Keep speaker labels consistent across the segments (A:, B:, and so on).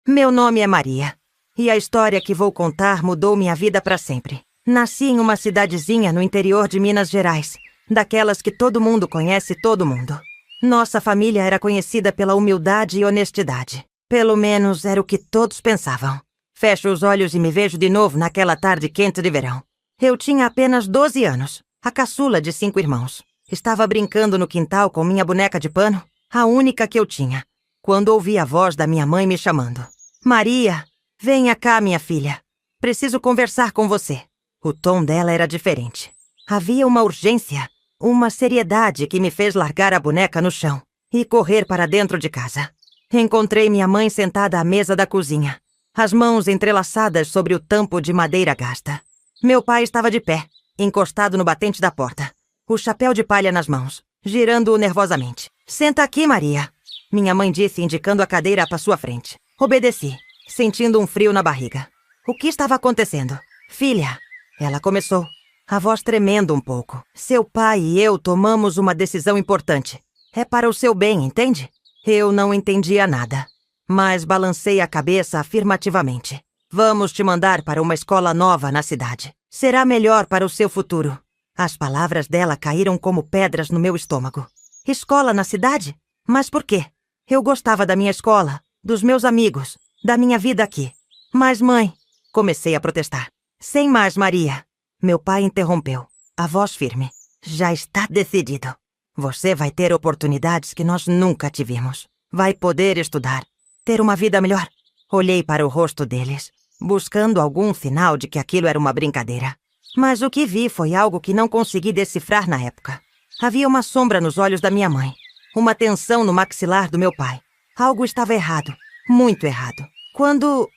A: Meu nome é Maria, e a história que vou contar mudou minha vida para sempre. Nasci em uma cidadezinha no interior de Minas Gerais, daquelas que todo mundo conhece todo mundo. Nossa família era conhecida pela humildade e honestidade. Pelo menos era o que todos pensavam. Fecho os olhos e me vejo de novo naquela tarde quente de verão. Eu tinha apenas 12 anos, a caçula de 5 irmãos. Estava brincando no quintal com minha boneca de pano, a única que eu tinha, quando ouvi a voz da minha mãe me chamando. Maria, venha cá, minha filha. Preciso conversar com você. O tom dela era diferente. Havia uma urgência, uma seriedade que me fez largar a boneca no chão e correr para dentro de casa. Encontrei minha mãe sentada à mesa da cozinha, as mãos entrelaçadas sobre o tampo de madeira gasta. Meu pai estava de pé, encostado no batente da porta, o chapéu de palha nas mãos, girando-o nervosamente. Senta aqui, Maria, minha mãe disse, indicando a cadeira para sua frente. Obedeci, sentindo um frio na barriga. O que estava acontecendo? Filha, ela começou, a voz tremendo um pouco. Seu pai e eu tomamos uma decisão importante. É para o seu bem, entende? Eu não entendia nada, mas balancei a cabeça afirmativamente. Vamos te mandar para uma escola nova na cidade. Será melhor para o seu futuro. As palavras dela caíram como pedras no meu estômago. Escola na cidade? Mas por quê? Eu gostava da minha escola, dos meus amigos, da minha vida aqui. Mas, mãe, comecei a protestar. Sem mais, Maria. Meu pai interrompeu, a voz firme. Já está decidido. Você vai ter oportunidades que nós nunca tivemos. Vai poder estudar, ter uma vida melhor. Olhei para o rosto deles, buscando algum sinal de que aquilo era uma brincadeira. Mas o que vi foi algo que não consegui decifrar na época. Havia uma sombra nos olhos da minha mãe, uma tensão no maxilar do meu pai. Algo estava errado, muito errado. Quando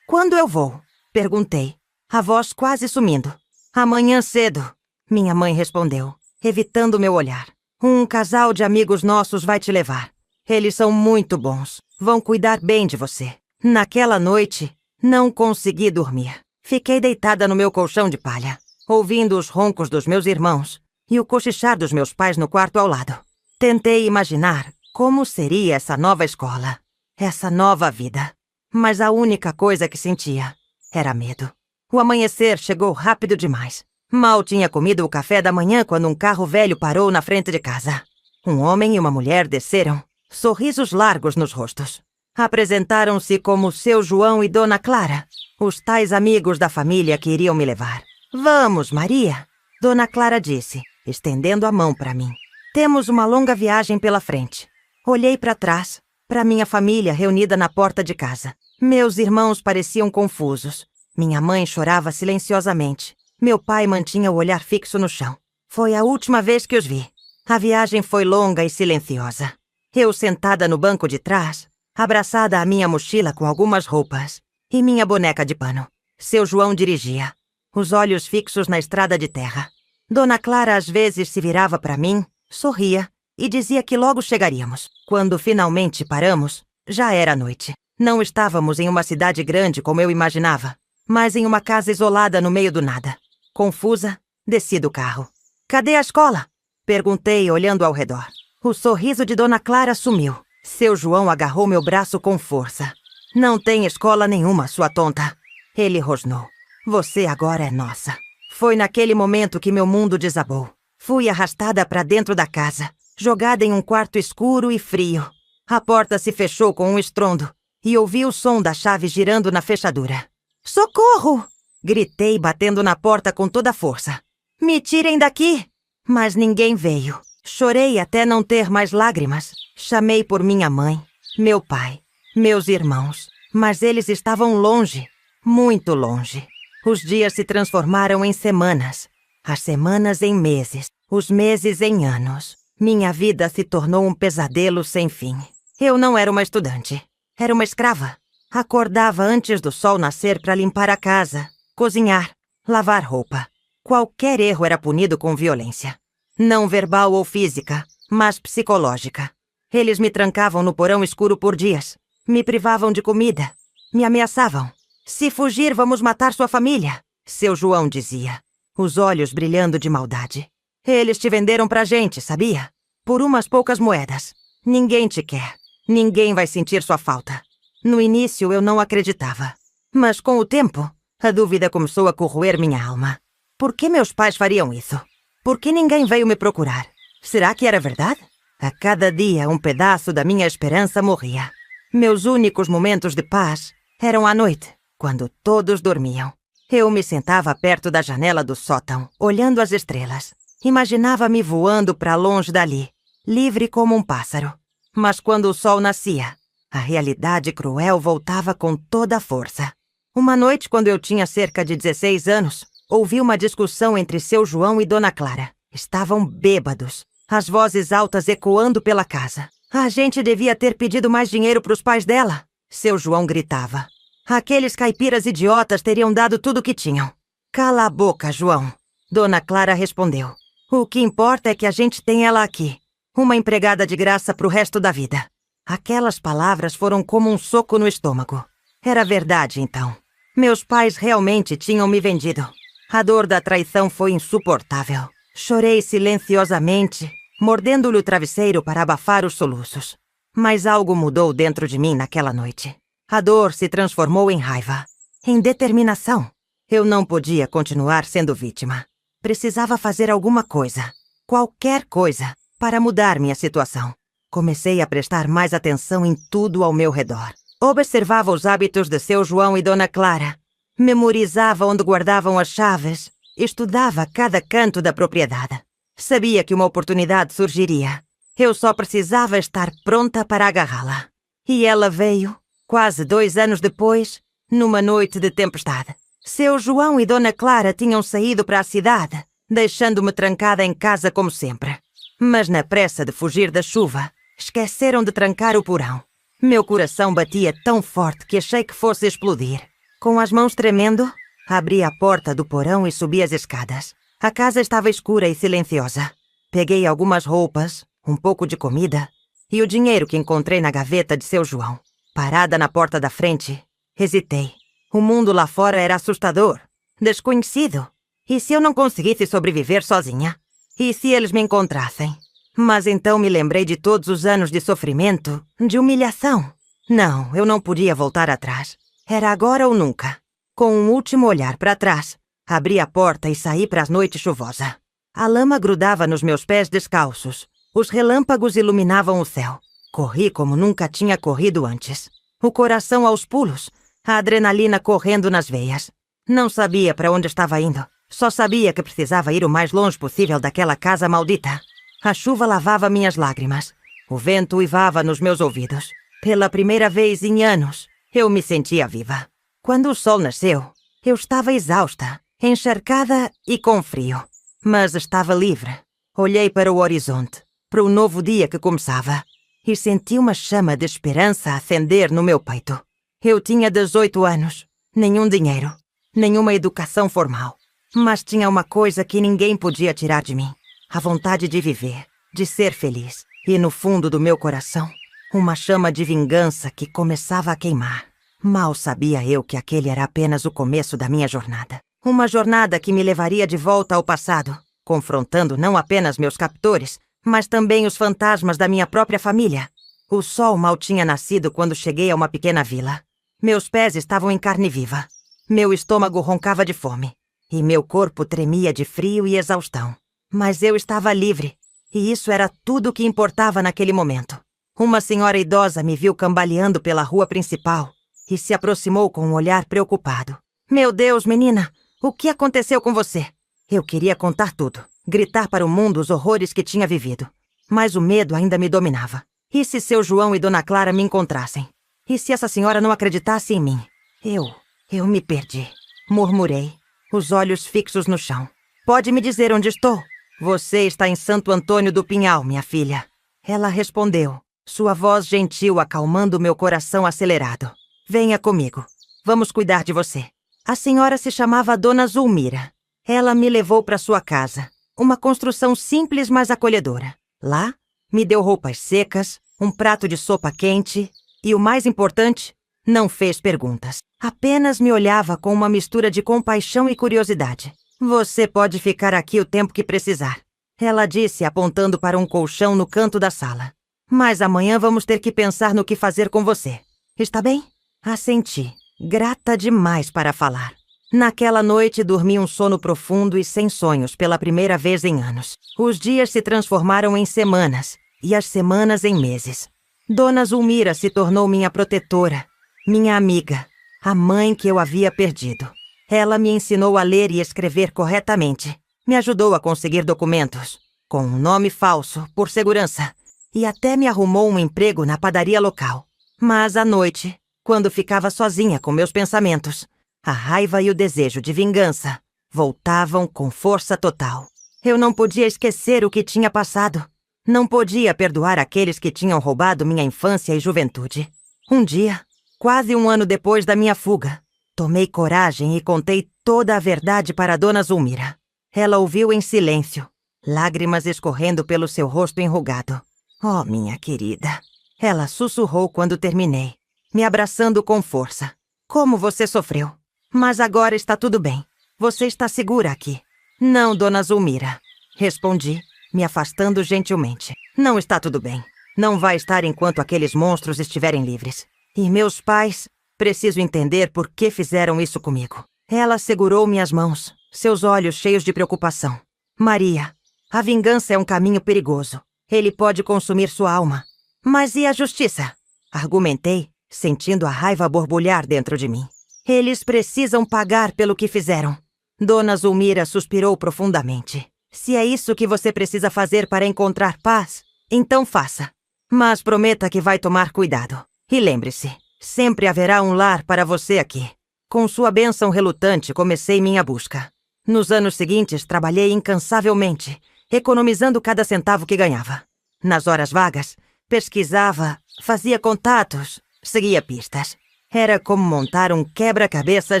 A: eu vou? Perguntei, a voz quase sumindo. Amanhã cedo, minha mãe respondeu, evitando meu olhar. Um casal de amigos nossos vai te levar. Eles são muito bons, vão cuidar bem de você. Naquela noite, não consegui dormir. Fiquei deitada no meu colchão de palha, ouvindo os roncos dos meus irmãos e o cochichar dos meus pais no quarto ao lado. Tentei imaginar como seria essa nova escola, essa nova vida. Mas a única coisa que sentia era medo. O amanhecer chegou rápido demais. Mal tinha comido o café da manhã quando um carro velho parou na frente de casa. Um homem e uma mulher desceram, sorrisos largos nos rostos. Apresentaram-se como seu João e Dona Clara, os tais amigos da família que iriam me levar. Vamos, Maria, Dona Clara disse, estendendo a mão para mim. Temos uma longa viagem pela frente. Olhei para trás, para minha família reunida na porta de casa. Meus irmãos pareciam confusos. Minha mãe chorava silenciosamente. Meu pai mantinha o olhar fixo no chão. Foi a última vez que os vi. A viagem foi longa e silenciosa. Eu sentada no banco de trás, abraçada à minha mochila com algumas roupas e minha boneca de pano. Seu João dirigia, os olhos fixos na estrada de terra. Dona Clara às vezes se virava para mim, sorria e dizia que logo chegaríamos. Quando finalmente paramos, já era noite. Não estávamos em uma cidade grande como eu imaginava, mas em uma casa isolada no meio do nada. Confusa, desci do carro. Cadê a escola? Perguntei, olhando ao redor. O sorriso de Dona Clara sumiu. Seu João agarrou meu braço com força. Não tem escola nenhuma, sua tonta. Ele rosnou. Você agora é nossa. Foi naquele momento que meu mundo desabou. Fui arrastada para dentro da casa, jogada em um quarto escuro e frio. A porta se fechou com um estrondo e ouvi o som da chave girando na fechadura. Socorro! Gritei, batendo na porta com toda a força. Me tirem daqui! Mas ninguém veio. Chorei até não ter mais lágrimas. Chamei por minha mãe, meu pai, meus irmãos. Mas eles estavam longe, muito longe. Os dias se transformaram em semanas. As semanas em meses. Os meses em anos. Minha vida se tornou um pesadelo sem fim. Eu não era uma estudante. Era uma escrava. Acordava antes do sol nascer para limpar a casa, cozinhar, lavar roupa. Qualquer erro era punido com violência. Não verbal ou física, mas psicológica. Eles me trancavam no porão escuro por dias. Me privavam de comida. Me ameaçavam. Se fugir, vamos matar sua família, seu João dizia, os olhos brilhando de maldade. Eles te venderam pra gente, sabia? Por umas poucas moedas. Ninguém te quer. Ninguém vai sentir sua falta. No início eu não acreditava. Mas com o tempo, a dúvida começou a corroer minha alma. Por que meus pais fariam isso? Por que ninguém veio me procurar? Será que era verdade? A cada dia um pedaço da minha esperança morria. Meus únicos momentos de paz eram à noite, quando todos dormiam. Eu me sentava perto da janela do sótão, olhando as estrelas. Imaginava-me voando para longe dali, livre como um pássaro. Mas quando o sol nascia, a realidade cruel voltava com toda a força. Uma noite, quando eu tinha cerca de 16 anos, ouvi uma discussão entre seu João e Dona Clara. Estavam bêbados, as vozes altas ecoando pela casa. A gente devia ter pedido mais dinheiro para os pais dela, seu João gritava. Aqueles caipiras idiotas teriam dado tudo o que tinham. Cala a boca, João, Dona Clara respondeu. O que importa é que a gente tem ela aqui. Uma empregada de graça pro resto da vida. Aquelas palavras foram como um soco no estômago. Era verdade, então. Meus pais realmente tinham me vendido. A dor da traição foi insuportável. Chorei silenciosamente, mordendo-lhe o travesseiro para abafar os soluços. Mas algo mudou dentro de mim naquela noite. A dor se transformou em raiva, em determinação. Eu não podia continuar sendo vítima. Precisava fazer alguma coisa, qualquer coisa, para mudar minha situação. Comecei a prestar mais atenção em tudo ao meu redor. Observava os hábitos de seu João e Dona Clara. Memorizava onde guardavam as chaves. Estudava cada canto da propriedade. Sabia que uma oportunidade surgiria. Eu só precisava estar pronta para agarrá-la. E ela veio, quase 2 anos depois, numa noite de tempestade. Seu João e Dona Clara tinham saído para a cidade, deixando-me trancada em casa como sempre. Mas na pressa de fugir da chuva, esqueceram de trancar o porão. Meu coração batia tão forte que achei que fosse explodir. Com as mãos tremendo, abri a porta do porão e subi as escadas. A casa estava escura e silenciosa. Peguei algumas roupas, um pouco de comida e o dinheiro que encontrei na gaveta de seu João. Parada na porta da frente, hesitei. O mundo lá fora era assustador, desconhecido. E se eu não conseguisse sobreviver sozinha? E se eles me encontrassem? Mas então me lembrei de todos os anos de sofrimento, de humilhação. Não, eu não podia voltar atrás. Era agora ou nunca. Com um último olhar para trás, abri a porta e saí para a noite chuvosa. A lama grudava nos meus pés descalços. Os relâmpagos iluminavam o céu. Corri como nunca tinha corrido antes. O coração aos pulos, a adrenalina correndo nas veias. Não sabia para onde estava indo. Só sabia que precisava ir o mais longe possível daquela casa maldita. A chuva lavava minhas lágrimas. O vento uivava nos meus ouvidos. Pela primeira vez em anos, eu me sentia viva. Quando o sol nasceu, eu estava exausta, encharcada e com frio. Mas estava livre. Olhei para o horizonte, para o novo dia que começava, e senti uma chama de esperança acender no meu peito. Eu tinha 18 anos, nenhum dinheiro, nenhuma educação formal. Mas tinha uma coisa que ninguém podia tirar de mim. A vontade de viver, de ser feliz. E no fundo do meu coração, uma chama de vingança que começava a queimar. Mal sabia eu que aquele era apenas o começo da minha jornada. Uma jornada que me levaria de volta ao passado, confrontando não apenas meus captores, mas também os fantasmas da minha própria família. O sol mal tinha nascido quando cheguei a uma pequena vila. Meus pés estavam em carne viva. Meu estômago roncava de fome. E meu corpo tremia de frio e exaustão. Mas eu estava livre. E isso era tudo o que importava naquele momento. Uma senhora idosa me viu cambaleando pela rua principal e se aproximou com um olhar preocupado. Meu Deus, menina, o que aconteceu com você? Eu queria contar tudo, gritar para o mundo os horrores que tinha vivido. Mas o medo ainda me dominava. E se seu João e Dona Clara me encontrassem? E se essa senhora não acreditasse em mim? Eu me perdi. Murmurei, os olhos fixos no chão. Pode me dizer onde estou? Você está em Santo Antônio do Pinhal, minha filha. Ela respondeu, sua voz gentil acalmando meu coração acelerado. Venha comigo. Vamos cuidar de você. A senhora se chamava Dona Zulmira. Ela me levou para sua casa. Uma construção simples, mas acolhedora. Lá, me deu roupas secas, um prato de sopa quente e, o mais importante, não fez perguntas. Apenas me olhava com uma mistura de compaixão e curiosidade. Você pode ficar aqui o tempo que precisar, ela disse, apontando para um colchão no canto da sala. Mas amanhã vamos ter que pensar no que fazer com você. Está bem? Assenti, grata demais para falar. Naquela noite dormi um sono profundo e sem sonhos pela primeira vez em anos. Os dias se transformaram em semanas e as semanas em meses. Dona Zulmira se tornou minha protetora, minha amiga, a mãe que eu havia perdido. Ela me ensinou a ler e escrever corretamente. Me ajudou a conseguir documentos, com um nome falso, por segurança, e até me arrumou um emprego na padaria local. Mas à noite, quando ficava sozinha com meus pensamentos, a raiva e o desejo de vingança voltavam com força total. Eu não podia esquecer o que tinha passado. Não podia perdoar aqueles que tinham roubado minha infância e juventude. Um dia, quase um ano depois da minha fuga, tomei coragem e contei toda a verdade para Dona Zulmira. Ela ouviu em silêncio, lágrimas escorrendo pelo seu rosto enrugado. Oh, minha querida. Ela sussurrou quando terminei, me abraçando com força. Como você sofreu? Mas agora está tudo bem. Você está segura aqui. Não, Dona Zulmira. Respondi, me afastando gentilmente. Não está tudo bem. Não vai estar enquanto aqueles monstros estiverem livres. E meus pais... Preciso entender por que fizeram isso comigo. Ela segurou minhas mãos, seus olhos cheios de preocupação. Maria, a vingança é um caminho perigoso. Ele pode consumir sua alma. Mas e a justiça? Argumentei, sentindo a raiva borbulhar dentro de mim. Eles precisam pagar pelo que fizeram. Dona Zulmira suspirou profundamente. Se é isso que você precisa fazer para encontrar paz, então faça. Mas prometa que vai tomar cuidado. E lembre-se, sempre haverá um lar para você aqui. Com sua bênção relutante, comecei minha busca. Nos anos seguintes, trabalhei incansavelmente, economizando cada centavo que ganhava. Nas horas vagas, pesquisava, fazia contatos, seguia pistas. Era como montar um quebra-cabeça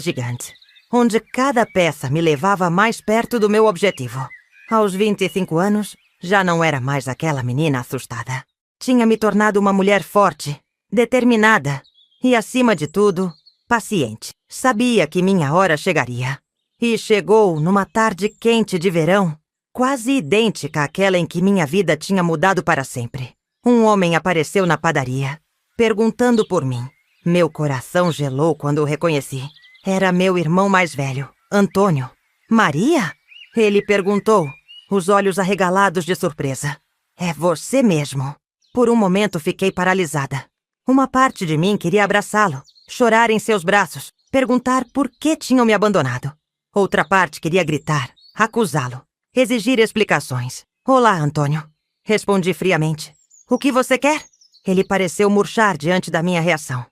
A: gigante, onde cada peça me levava mais perto do meu objetivo. Aos 25 anos, já não era mais aquela menina assustada. Tinha me tornado uma mulher forte, determinada e, acima de tudo, paciente. Sabia que minha hora chegaria. E chegou numa tarde quente de verão, quase idêntica àquela em que minha vida tinha mudado para sempre. Um homem apareceu na padaria, perguntando por mim. Meu coração gelou quando o reconheci. Era meu irmão mais velho, Antônio. Maria? Ele perguntou, os olhos arregalados de surpresa. É você mesmo. Por um momento fiquei paralisada. Uma parte de mim queria abraçá-lo, chorar em seus braços, perguntar por que tinham me abandonado. Outra parte queria gritar, acusá-lo, exigir explicações. Olá, Antônio. Respondi friamente. O que você quer? Ele pareceu murchar diante da minha reação.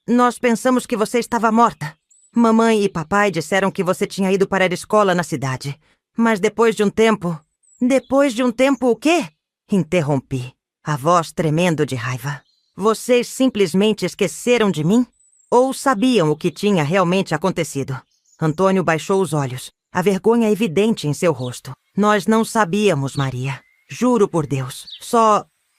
A: Nós pensamos que você estava morta. Mamãe e papai disseram que você tinha ido para a escola na cidade. Mas depois de um tempo... Depois de um tempo o quê? Interrompi, a voz tremendo de raiva. Vocês simplesmente esqueceram de mim? Ou sabiam o que tinha realmente acontecido? Antônio baixou os olhos, a vergonha evidente em seu rosto. Nós não sabíamos, Maria. Juro por Deus.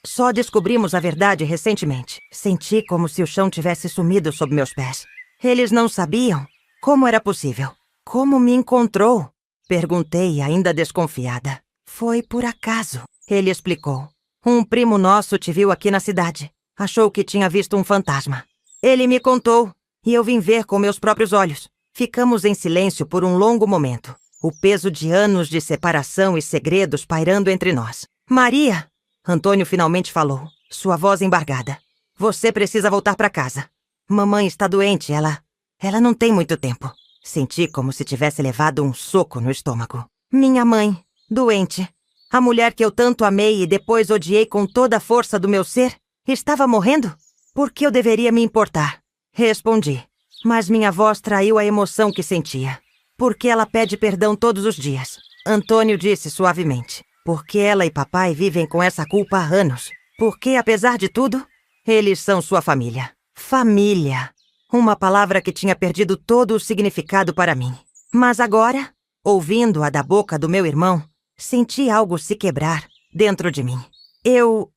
A: Só descobrimos a verdade recentemente. Senti como se o chão tivesse sumido sob meus pés. Eles não sabiam? Como era possível? Como me encontrou? Perguntei, ainda desconfiada. Foi por acaso, ele explicou. Um primo nosso te viu aqui na cidade. Achou que tinha visto um fantasma. Ele me contou, e eu vim ver com meus próprios olhos. Ficamos em silêncio por um longo momento. O peso de anos de separação e segredos pairando entre nós. Maria! Antônio finalmente falou, sua voz embargada. Você precisa voltar para casa. Mamãe está doente, ela não tem muito tempo. Senti como se tivesse levado um soco no estômago. Minha mãe, doente. A mulher que eu tanto amei e depois odiei com toda a força do meu ser, estava morrendo? Por que eu deveria me importar? Respondi, mas minha voz traiu a emoção que sentia. Porque ela pede perdão todos os dias. Antônio disse suavemente. Porque ela e papai vivem com essa culpa há anos. Porque, apesar de tudo, eles são sua família. Família. Uma palavra que tinha perdido todo o significado para mim. Mas agora, ouvindo-a da boca do meu irmão, senti algo se quebrar dentro de mim. Eu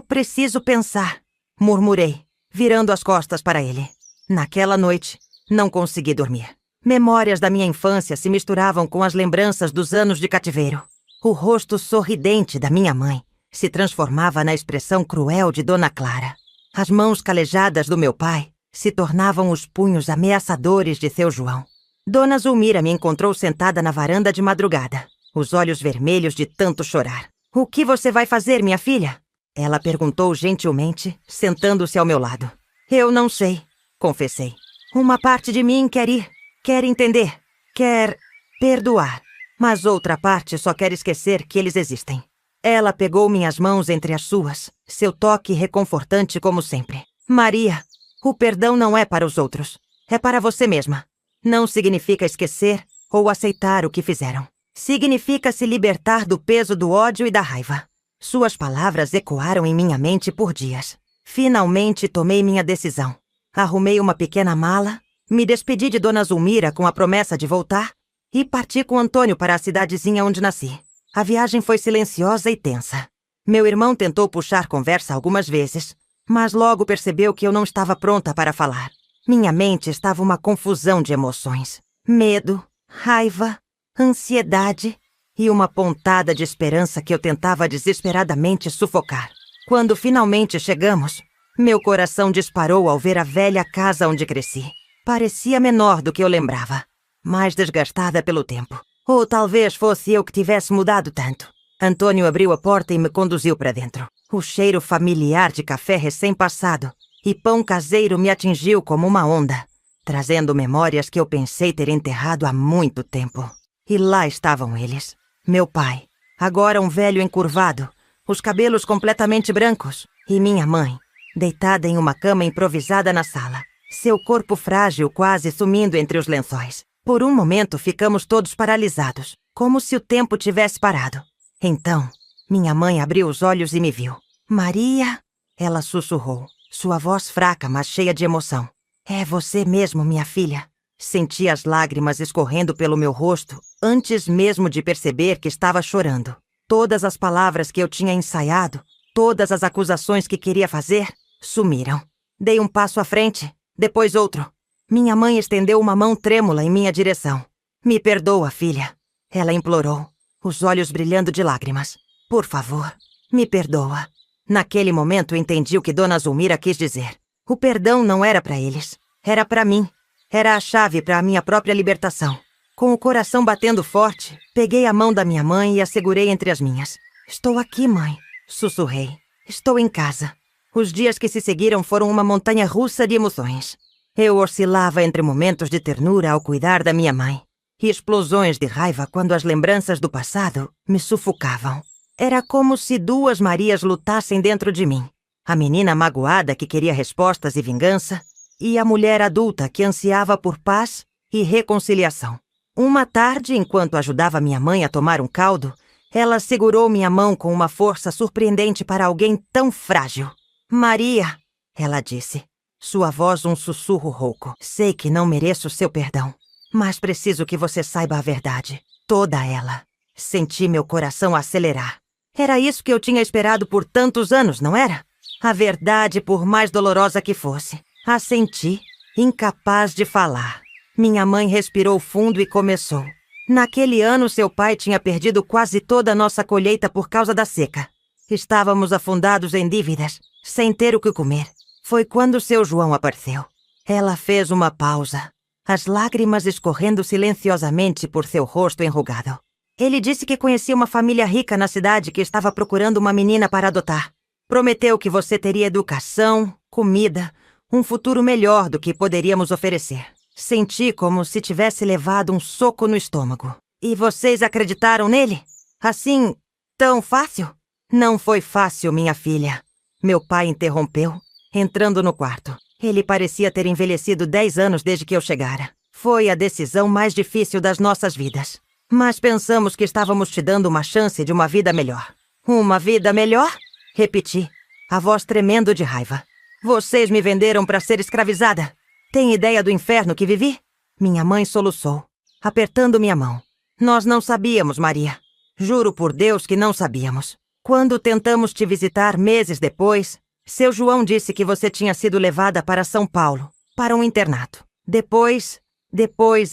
A: preciso pensar, murmurei, virando as costas para ele. Naquela noite, não consegui dormir. Memórias da minha infância se misturavam com as lembranças dos anos de cativeiro. O rosto sorridente da minha mãe se transformava na expressão cruel de Dona Clara. As mãos calejadas do meu pai se tornavam os punhos ameaçadores de seu João. Dona Zulmira me encontrou sentada na varanda de madrugada, os olhos vermelhos de tanto chorar. "O que você vai fazer, minha filha?" Ela perguntou gentilmente, sentando-se ao meu lado. "Eu não sei", confessei. "Uma parte de mim quer ir, quer entender, quer perdoar, mas outra parte só quer esquecer que eles existem." Ela pegou minhas mãos entre as suas, seu toque reconfortante como sempre. "Maria, o perdão não é para os outros, é para você mesma. Não significa esquecer ou aceitar o que fizeram. Significa se libertar do peso do ódio e da raiva." Suas palavras ecoaram em minha mente por dias. Finalmente tomei minha decisão. Arrumei uma pequena mala, me despedi de Dona Zulmira com a promessa de voltar e parti com Antônio para a cidadezinha onde nasci. A viagem foi silenciosa e tensa. Meu irmão tentou puxar conversa algumas vezes, mas logo percebeu que eu não estava pronta para falar. Minha mente estava uma confusão de emoções. Medo, raiva, ansiedade e uma pontada de esperança que eu tentava desesperadamente sufocar. Quando finalmente chegamos, meu coração disparou ao ver a velha casa onde cresci. Parecia menor do que eu lembrava, mais desgastada pelo tempo. Ou talvez fosse eu que tivesse mudado tanto. Antônio abriu a porta e me conduziu para dentro. O cheiro familiar de café recém-passado e pão caseiro me atingiu como uma onda, trazendo memórias que eu pensei ter enterrado há muito tempo. E lá estavam eles. Meu pai, agora um velho encurvado, os cabelos completamente brancos, e minha mãe, deitada em uma cama improvisada na sala, seu corpo frágil quase sumindo entre os lençóis. Por um momento ficamos todos paralisados, como se o tempo tivesse parado. Então, minha mãe abriu os olhos e me viu. "Maria", ela sussurrou, sua voz fraca, mas cheia de emoção. "É você mesmo, minha filha." Senti as lágrimas escorrendo pelo meu rosto antes mesmo de perceber que estava chorando. Todas as palavras que eu tinha ensaiado, todas as acusações que queria fazer, sumiram. Dei um passo à frente, depois outro. Minha mãe estendeu uma mão trêmula em minha direção. "Me perdoa, filha", ela implorou, os olhos brilhando de lágrimas. "Por favor, me perdoa." Naquele momento entendi o que Dona Zulmira quis dizer. O perdão não era para eles, era para mim. Era a chave para a minha própria libertação. Com o coração batendo forte, peguei a mão da minha mãe e a segurei entre as minhas. "Estou aqui, mãe", sussurrei. "Estou em casa." Os dias que se seguiram foram uma montanha-russa de emoções. Eu oscilava entre momentos de ternura ao cuidar da minha mãe e explosões de raiva quando as lembranças do passado me sufocavam. Era como se duas Marias lutassem dentro de mim. A menina magoada que queria respostas e vingança, e a mulher adulta que ansiava por paz e reconciliação. Uma tarde, enquanto ajudava minha mãe a tomar um caldo, ela segurou minha mão com uma força surpreendente para alguém tão frágil. "Maria", ela disse, sua voz um sussurro rouco. "Sei que não mereço seu perdão, mas preciso que você saiba a verdade, toda ela." Senti meu coração acelerar. Era isso que eu tinha esperado por tantos anos, não era? A verdade, por mais dolorosa que fosse. Assenti, incapaz de falar. Minha mãe respirou fundo e começou. "Naquele ano, seu pai tinha perdido quase toda a nossa colheita por causa da seca. Estávamos afundados em dívidas, sem ter o que comer. Foi quando seu João apareceu." Ela fez uma pausa, as lágrimas escorrendo silenciosamente por seu rosto enrugado. "Ele disse que conhecia uma família rica na cidade que estava procurando uma menina para adotar. Prometeu que você teria educação, comida, um futuro melhor do que poderíamos oferecer." Senti como se tivesse levado um soco no estômago. "E vocês acreditaram nele? Assim, tão fácil?" "Não foi fácil, minha filha." Meu pai interrompeu, entrando no quarto. Ele parecia ter envelhecido 10 anos desde que eu chegara. "Foi a decisão mais difícil das nossas vidas. Mas pensamos que estávamos te dando uma chance de uma vida melhor." "Uma vida melhor?" repeti, a voz tremendo de raiva. "Vocês me venderam para ser escravizada. Tem ideia do inferno que vivi?" Minha mãe soluçou, apertando minha mão. "Nós não sabíamos, Maria. Juro por Deus que não sabíamos. Quando tentamos te visitar meses depois, seu João disse que você tinha sido levada para São Paulo, para um internato. Depois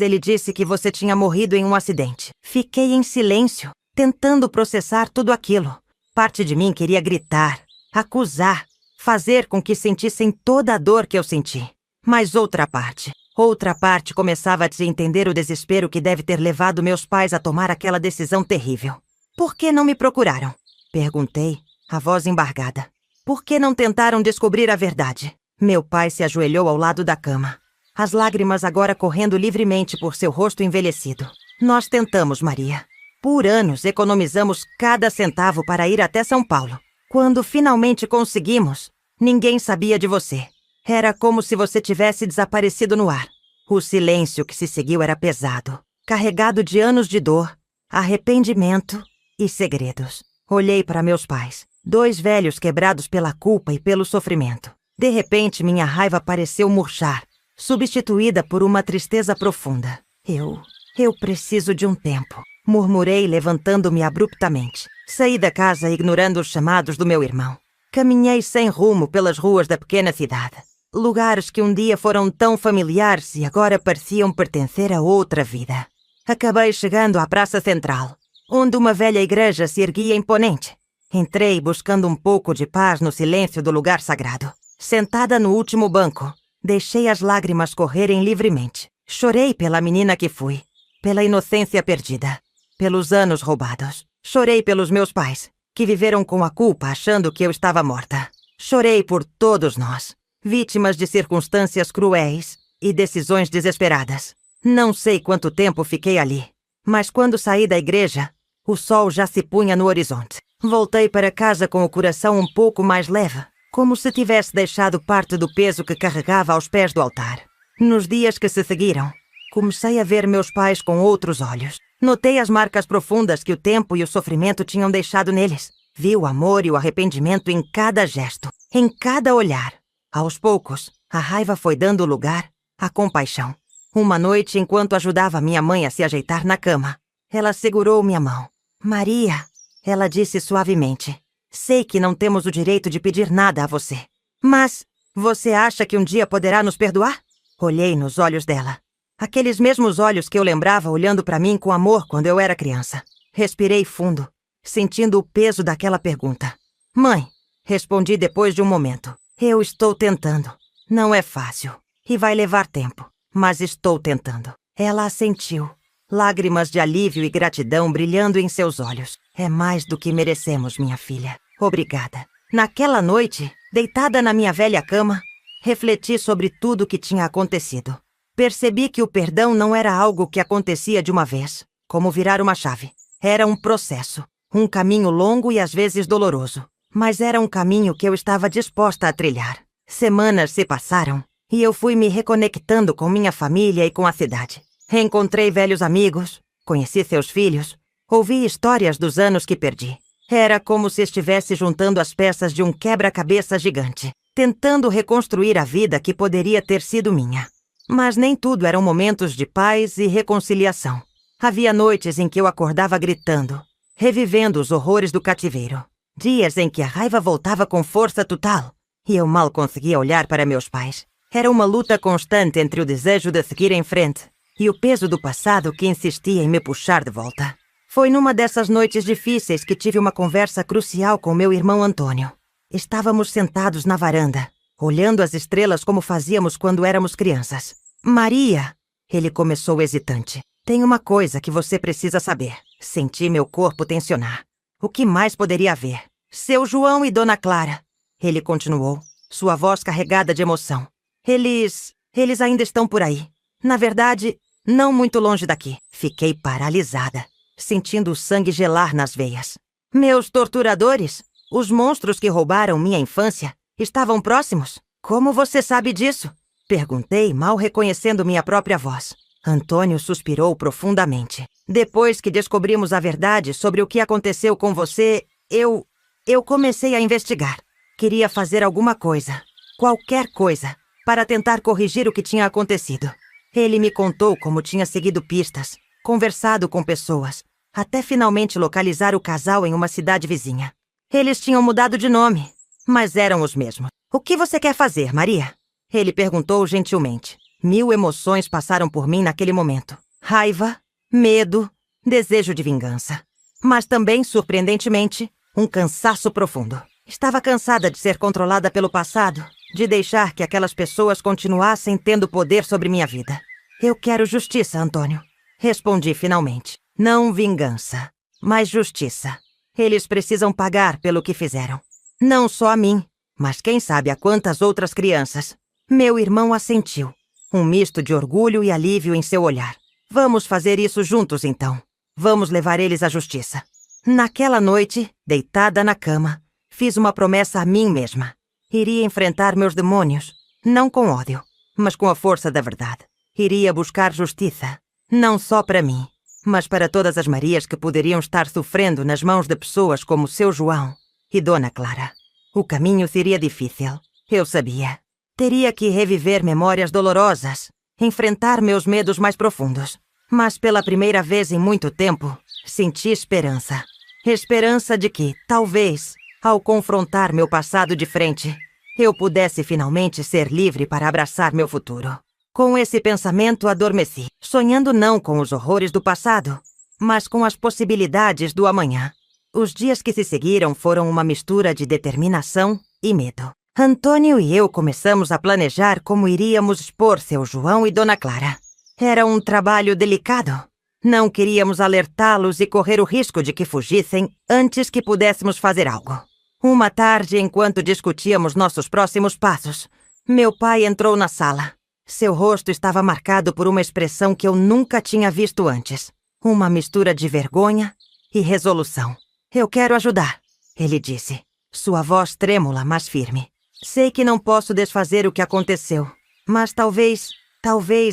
A: ele disse que você tinha morrido em um acidente." Fiquei em silêncio, tentando processar tudo aquilo. Parte de mim queria gritar, acusar, fazer com que sentissem toda a dor que eu senti. Mas outra parte começava a entender o desespero que deve ter levado meus pais a tomar aquela decisão terrível. Por que não me procuraram? Perguntei, a voz embargada. Por que não tentaram descobrir a verdade? Meu pai se ajoelhou ao lado da cama, as lágrimas agora correndo livremente por seu rosto envelhecido. Nós tentamos, Maria. Por anos economizamos cada centavo para ir até São Paulo. Quando finalmente conseguimos, ninguém sabia de você. Era como se você tivesse desaparecido no ar. O silêncio que se seguiu era pesado, carregado de anos de dor, arrependimento e segredos. Olhei para meus pais, 2 velhos quebrados pela culpa e pelo sofrimento. De repente, minha raiva pareceu murchar, substituída por uma tristeza profunda. Eu preciso de um tempo, murmurei, levantando-me abruptamente. Saí da casa ignorando os chamados do meu irmão. Caminhei sem rumo pelas ruas da pequena cidade. Lugares que um dia foram tão familiares e agora pareciam pertencer a outra vida. Acabei chegando à Praça Central, onde uma velha igreja se erguia imponente. Entrei buscando um pouco de paz no silêncio do lugar sagrado. Sentada no último banco, deixei as lágrimas correrem livremente. Chorei pela menina que fui, pela inocência perdida, pelos anos roubados. Chorei pelos meus pais, que viveram com a culpa achando que eu estava morta. Chorei por todos nós, vítimas de circunstâncias cruéis e decisões desesperadas. Não sei quanto tempo fiquei ali, mas quando saí da igreja, o sol já se punha no horizonte. Voltei para casa com o coração um pouco mais leve, como se tivesse deixado parte do peso que carregava aos pés do altar. Nos dias que se seguiram, comecei a ver meus pais com outros olhos. Notei as marcas profundas que o tempo e o sofrimento tinham deixado neles. Vi o amor e o arrependimento em cada gesto, em cada olhar. Aos poucos, a raiva foi dando lugar à compaixão. Uma noite, enquanto ajudava minha mãe a se ajeitar na cama, ela segurou minha mão. Maria, ela disse suavemente, sei que não temos o direito de pedir nada a você. Mas você acha que um dia poderá nos perdoar? Olhei nos olhos dela. Aqueles mesmos olhos que eu lembrava olhando para mim com amor quando eu era criança. Respirei fundo, sentindo o peso daquela pergunta. Mãe, respondi depois de um momento. Eu estou tentando. Não é fácil. E vai levar tempo. Mas estou tentando. Ela assentiu. Lágrimas de alívio e gratidão brilhando em seus olhos. É mais do que merecemos, minha filha. Obrigada. Naquela noite, deitada na minha velha cama, refleti sobre tudo o que tinha acontecido. Percebi que o perdão não era algo que acontecia de uma vez, como virar uma chave. Era um processo, um caminho longo e às vezes doloroso. Mas era um caminho que eu estava disposta a trilhar. Semanas se passaram e eu fui me reconectando com minha família e com a cidade. Reencontrei velhos amigos, conheci seus filhos, ouvi histórias dos anos que perdi. Era como se estivesse juntando as peças de um quebra-cabeça gigante, tentando reconstruir a vida que poderia ter sido minha. Mas nem tudo eram momentos de paz e reconciliação. Havia noites em que eu acordava gritando, revivendo os horrores do cativeiro. Dias em que a raiva voltava com força total e eu mal conseguia olhar para meus pais. Era uma luta constante entre o desejo de seguir em frente e o peso do passado que insistia em me puxar de volta. Foi numa dessas noites difíceis que tive uma conversa crucial com meu irmão Antônio. Estávamos sentados na varanda, olhando as estrelas como fazíamos quando éramos crianças. Maria, ele começou hesitante. Tem uma coisa que você precisa saber. Senti meu corpo tensionar. O que mais poderia haver? Seu João e Dona Clara. Ele continuou, sua voz carregada de emoção. Eles ainda estão por aí. Na verdade, não muito longe daqui. Fiquei paralisada, sentindo o sangue gelar nas veias. Meus torturadores, os monstros que roubaram minha infância, estavam próximos? Como você sabe disso? Perguntei, mal reconhecendo minha própria voz. Antônio suspirou profundamente. Depois que descobrimos a verdade sobre o que aconteceu com você, eu comecei a investigar. Queria fazer alguma coisa, qualquer coisa, para tentar corrigir o que tinha acontecido. Ele me contou como tinha seguido pistas, conversado com pessoas, até finalmente localizar o casal em uma cidade vizinha. Eles tinham mudado de nome, mas eram os mesmos. O que você quer fazer, Maria? Ele perguntou gentilmente. 1000 emoções passaram por mim naquele momento. Raiva, medo, desejo de vingança. Mas também, surpreendentemente, um cansaço profundo. Estava cansada de ser controlada pelo passado, de deixar que aquelas pessoas continuassem tendo poder sobre minha vida. Eu quero justiça, Antônio. Respondi finalmente. Não vingança, mas justiça. Eles precisam pagar pelo que fizeram. Não só a mim, mas quem sabe a quantas outras crianças. Meu irmão assentiu, um misto de orgulho e alívio em seu olhar. Vamos fazer isso juntos, então. Vamos levar eles à justiça. Naquela noite, deitada na cama, fiz uma promessa a mim mesma. Iria enfrentar meus demônios, não com ódio, mas com a força da verdade. Iria buscar justiça, não só para mim, mas para todas as Marias que poderiam estar sofrendo nas mãos de pessoas como seu João e Dona Clara. O caminho seria difícil, eu sabia. Teria que reviver memórias dolorosas, enfrentar meus medos mais profundos. Mas pela primeira vez em muito tempo, senti esperança. Esperança de que, talvez, ao confrontar meu passado de frente, eu pudesse finalmente ser livre para abraçar meu futuro. Com esse pensamento adormeci, sonhando não com os horrores do passado, mas com as possibilidades do amanhã. Os dias que se seguiram foram uma mistura de determinação e medo. Antônio e eu começamos a planejar como iríamos expor seu João e Dona Clara. Era um trabalho delicado. Não queríamos alertá-los e correr o risco de que fugissem antes que pudéssemos fazer algo. Uma tarde, enquanto discutíamos nossos próximos passos, meu pai entrou na sala. Seu rosto estava marcado por uma expressão que eu nunca tinha visto antes. Uma mistura de vergonha e resolução. Eu quero ajudar, ele disse, sua voz trêmula, mas firme. Sei que não posso desfazer o que aconteceu, mas talvez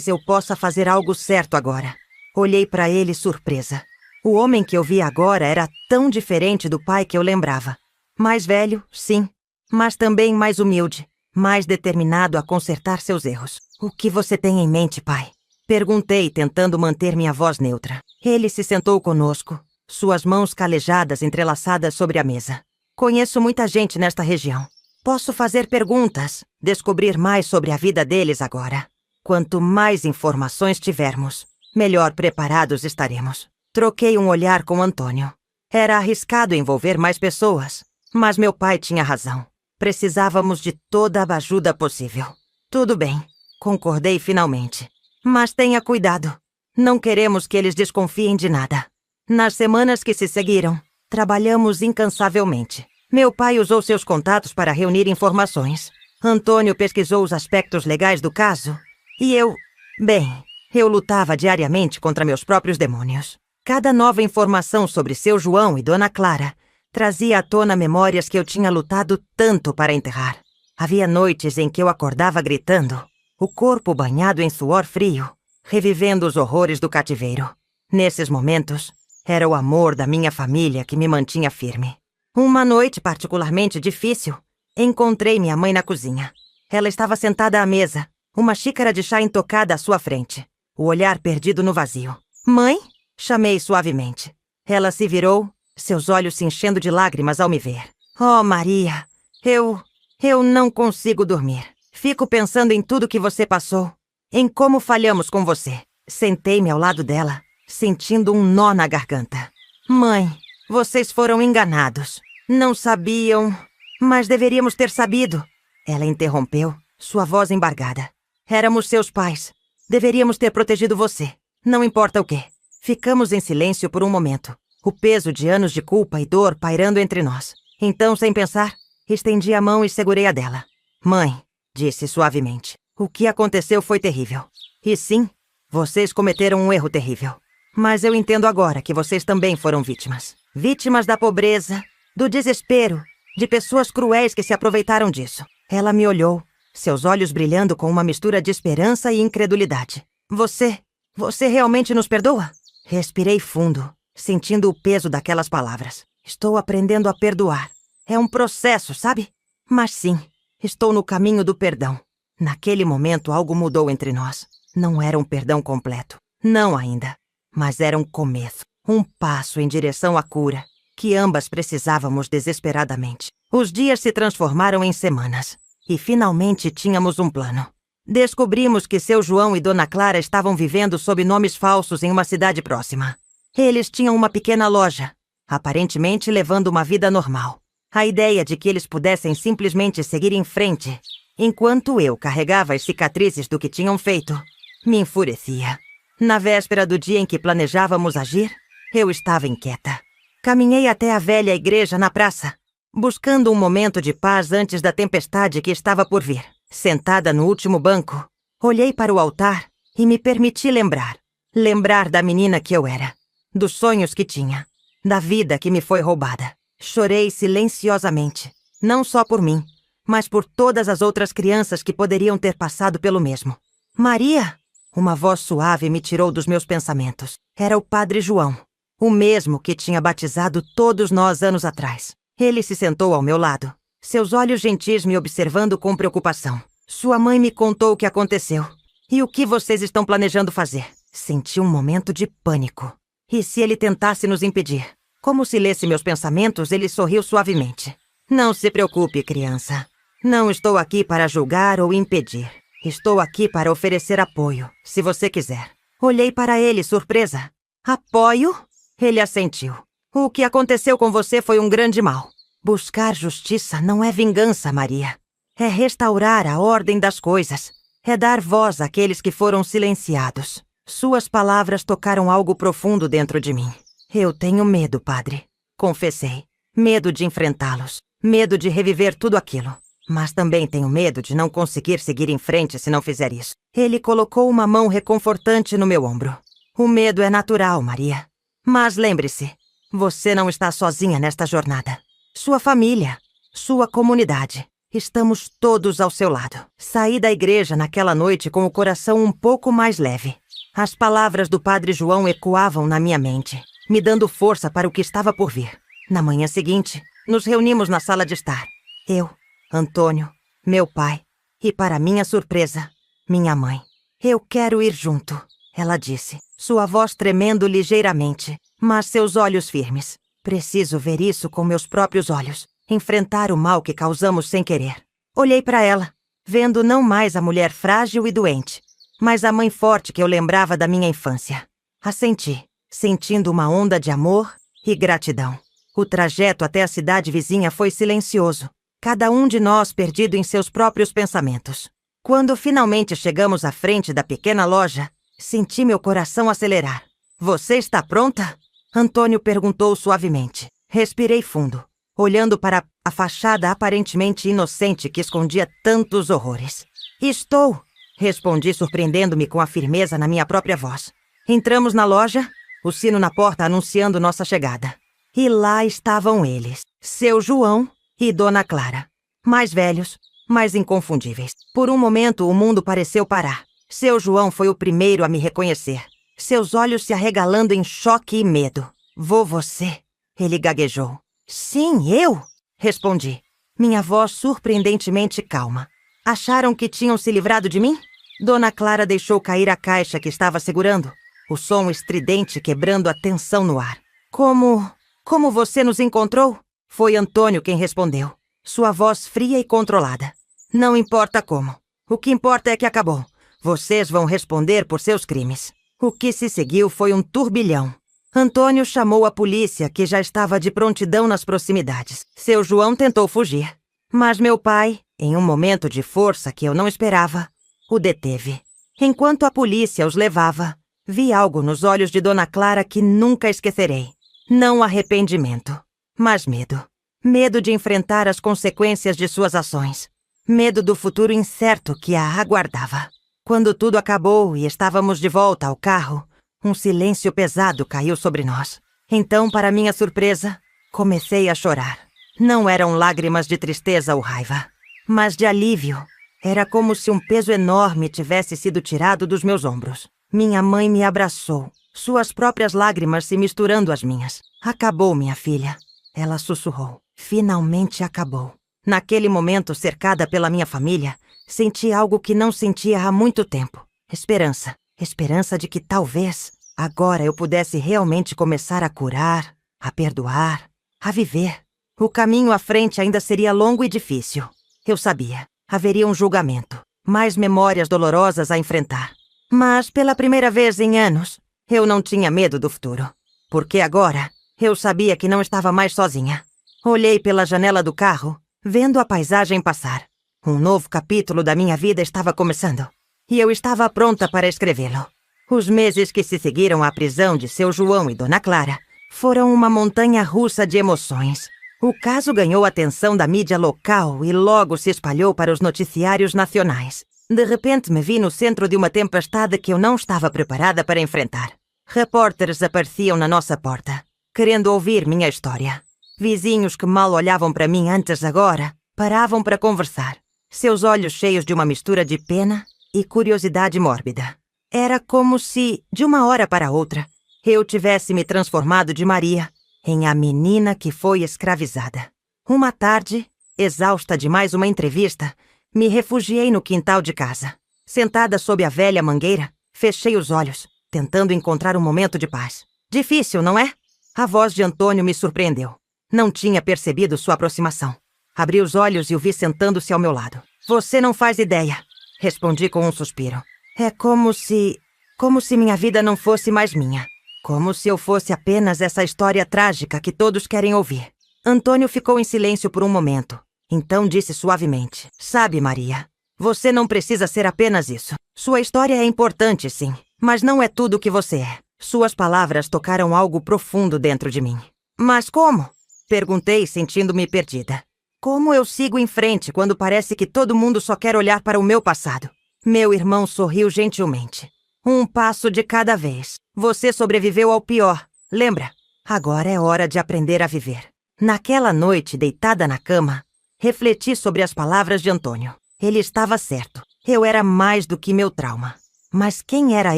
A: eu possa fazer algo certo agora. Olhei para ele surpresa. O homem que eu via agora era tão diferente do pai que eu lembrava. Mais velho, sim, mas também mais humilde, mais determinado a consertar seus erros. O que você tem em mente, pai? Perguntei, tentando manter minha voz neutra. Ele se sentou conosco, suas mãos calejadas entrelaçadas sobre a mesa. Conheço muita gente nesta região. Posso fazer perguntas, descobrir mais sobre a vida deles agora. Quanto mais informações tivermos, melhor preparados estaremos. Troquei um olhar com Antônio. Era arriscado envolver mais pessoas, mas meu pai tinha razão. Precisávamos de toda a ajuda possível. Tudo bem, concordei finalmente. Mas tenha cuidado. Não queremos que eles desconfiem de nada. Nas semanas que se seguiram, trabalhamos incansavelmente. Meu pai usou seus contatos para reunir informações. Antônio pesquisou os aspectos legais do caso. E eu lutava diariamente contra meus próprios demônios. Cada nova informação sobre seu João e Dona Clara trazia à tona memórias que eu tinha lutado tanto para enterrar. Havia noites em que eu acordava gritando, o corpo banhado em suor frio, revivendo os horrores do cativeiro. Nesses momentos, era o amor da minha família que me mantinha firme. Uma noite particularmente difícil, encontrei minha mãe na cozinha. Ela estava sentada à mesa, uma xícara de chá intocada à sua frente, o olhar perdido no vazio. Mãe? Chamei suavemente. Ela se virou, seus olhos se enchendo de lágrimas ao me ver. Oh, Maria, eu não consigo dormir. Fico pensando em tudo que você passou, em como falhamos com você. Sentei-me ao lado dela, sentindo um nó na garganta. Mãe, vocês foram enganados. Não sabiam, mas deveríamos ter sabido. Ela interrompeu, sua voz embargada. Éramos seus pais. Deveríamos ter protegido você. Não importa o quê. Ficamos em silêncio por um momento, o peso de anos de culpa e dor pairando entre nós. Então, sem pensar, estendi a mão e segurei a dela. Mãe, disse suavemente, o que aconteceu foi terrível. E sim, vocês cometeram um erro terrível. Mas eu entendo agora que vocês também foram vítimas. Vítimas da pobreza, do desespero, de pessoas cruéis que se aproveitaram disso. Ela me olhou, seus olhos brilhando com uma mistura de esperança e incredulidade. Você realmente nos perdoa? Respirei fundo, sentindo o peso daquelas palavras. Estou aprendendo a perdoar. É um processo, sabe? Mas sim, estou no caminho do perdão. Naquele momento, algo mudou entre nós. Não era um perdão completo. Não ainda. Mas era um começo. Um passo em direção à cura, que ambas precisávamos desesperadamente. Os dias se transformaram em semanas. E finalmente tínhamos um plano. Descobrimos que seu João e Dona Clara estavam vivendo sob nomes falsos em uma cidade próxima. Eles tinham uma pequena loja, aparentemente levando uma vida normal. A ideia de que eles pudessem simplesmente seguir em frente enquanto eu carregava as cicatrizes do que tinham feito. Me enfurecia. Na véspera do dia em que planejávamos agir, eu estava inquieta. Caminhei até a velha igreja na praça, buscando um momento de paz antes da tempestade que estava por vir. Sentada no último banco, olhei para o altar e me permiti lembrar. Lembrar da menina que eu era, dos sonhos que tinha, da vida que me foi roubada. Chorei silenciosamente, não só por mim, mas por todas as outras crianças que poderiam ter passado pelo mesmo. Maria! Uma voz suave me tirou dos meus pensamentos. Era o Padre João, o mesmo que tinha batizado todos nós anos atrás. Ele se sentou ao meu lado, seus olhos gentis me observando com preocupação. Sua mãe me contou o que aconteceu. E o que vocês estão planejando fazer? Senti um momento de pânico. E se ele tentasse nos impedir? Como se lesse meus pensamentos, ele sorriu suavemente. Não se preocupe, criança. Não estou aqui para julgar ou impedir. Estou aqui para oferecer apoio, se você quiser. Olhei para ele, surpresa. Apoio? Ele assentiu. O que aconteceu com você foi um grande mal. Buscar justiça não é vingança, Maria. É restaurar a ordem das coisas. É dar voz àqueles que foram silenciados. Suas palavras tocaram algo profundo dentro de mim. Eu tenho medo, padre. Confessei. Medo de enfrentá-los. Medo de reviver tudo aquilo. Mas também tenho medo de não conseguir seguir em frente se não fizer isso. Ele colocou uma mão reconfortante no meu ombro. O medo é natural, Maria. Mas lembre-se, você não está sozinha nesta jornada. Sua família, sua comunidade, estamos todos ao seu lado. Saí da igreja naquela noite com o coração um pouco mais leve. As palavras do Padre João ecoavam na minha mente, me dando força para o que estava por vir. Na manhã seguinte, nos reunimos na sala de estar. Eu, Antônio, meu pai e, para minha surpresa, minha mãe. Eu quero ir junto, ela disse, sua voz tremendo ligeiramente, mas seus olhos firmes. Preciso ver isso com meus próprios olhos, enfrentar o mal que causamos sem querer. Olhei para ela, vendo não mais a mulher frágil e doente, mas a mãe forte que eu lembrava da minha infância. Assenti, sentindo uma onda de amor e gratidão. O trajeto até a cidade vizinha foi silencioso. Cada um de nós perdido em seus próprios pensamentos. Quando finalmente chegamos à frente da pequena loja, senti meu coração acelerar. Você está pronta? Antônio perguntou suavemente. Respirei fundo, olhando para a fachada aparentemente inocente que escondia tantos horrores. Estou, respondi surpreendendo-me com a firmeza na minha própria voz. Entramos na loja, o sino na porta anunciando nossa chegada. E lá estavam eles, seu João e Dona Clara. Mais velhos, mais inconfundíveis. Por um momento, o mundo pareceu parar. Seu João foi o primeiro a me reconhecer. Seus olhos se arregalando em choque e medo. Você? Ele gaguejou. Sim, eu? Respondi. Minha voz surpreendentemente calma. Acharam que tinham se livrado de mim? Dona Clara deixou cair a caixa que estava segurando. O som estridente quebrando a tensão no ar. Como você nos encontrou? Foi Antônio quem respondeu, sua voz fria e controlada. Não importa como. O que importa é que acabou. Vocês vão responder por seus crimes. O que se seguiu foi um turbilhão. Antônio chamou a polícia, que já estava de prontidão nas proximidades. Seu João tentou fugir. Mas meu pai, em um momento de força que eu não esperava, o deteve. Enquanto a polícia os levava, vi algo nos olhos de Dona Clara que nunca esquecerei. Não arrependimento, mas medo. Medo de enfrentar as consequências de suas ações. Medo do futuro incerto que a aguardava. Quando tudo acabou e estávamos de volta ao carro, um silêncio pesado caiu sobre nós. Então, para minha surpresa, comecei a chorar. Não eram lágrimas de tristeza ou raiva, mas de alívio. Era como se um peso enorme tivesse sido tirado dos meus ombros. Minha mãe me abraçou, suas próprias lágrimas se misturando às minhas. Acabou, minha filha. Ela sussurrou. Finalmente acabou. Naquele momento, cercada pela minha família, senti algo que não sentia há muito tempo. Esperança. Esperança de que talvez agora eu pudesse realmente começar a curar, a perdoar, a viver. O caminho à frente ainda seria longo e difícil. Eu sabia. Haveria um julgamento. Mais memórias dolorosas a enfrentar. Mas, pela primeira vez em anos, eu não tinha medo do futuro. Porque agora, eu sabia que não estava mais sozinha. Olhei pela janela do carro, vendo a paisagem passar. Um novo capítulo da minha vida estava começando. E eu estava pronta para escrevê-lo. Os meses que se seguiram à prisão de seu João e Dona Clara foram uma montanha-russa de emoções. O caso ganhou a atenção da mídia local e logo se espalhou para os noticiários nacionais. De repente me vi no centro de uma tempestade que eu não estava preparada para enfrentar. Repórteres apareciam na nossa porta, querendo ouvir minha história. Vizinhos que mal olhavam para mim antes agora paravam para conversar, seus olhos cheios de uma mistura de pena e curiosidade mórbida. Era como se, de uma hora para outra, eu tivesse me transformado de Maria em a menina que foi escravizada. Uma tarde, exausta de mais uma entrevista, me refugiei no quintal de casa. Sentada sob a velha mangueira, fechei os olhos, tentando encontrar um momento de paz. Difícil, não é? A voz de Antônio me surpreendeu. Não tinha percebido sua aproximação. Abri os olhos e o vi sentando-se ao meu lado. Você não faz ideia, respondi com um suspiro. É como se minha vida não fosse mais minha. Como se eu fosse apenas essa história trágica que todos querem ouvir. Antônio ficou em silêncio por um momento. Então disse suavemente: Sabe, Maria, você não precisa ser apenas isso. Sua história é importante, sim, mas não é tudo o que você é. Suas palavras tocaram algo profundo dentro de mim. Mas como? Perguntei, sentindo-me perdida. Como eu sigo em frente quando parece que todo mundo só quer olhar para o meu passado? Meu irmão sorriu gentilmente. Um passo de cada vez. Você sobreviveu ao pior, lembra? Agora é hora de aprender a viver. Naquela noite, deitada na cama, refleti sobre as palavras de Antônio. Ele estava certo. Eu era mais do que meu trauma. Mas quem era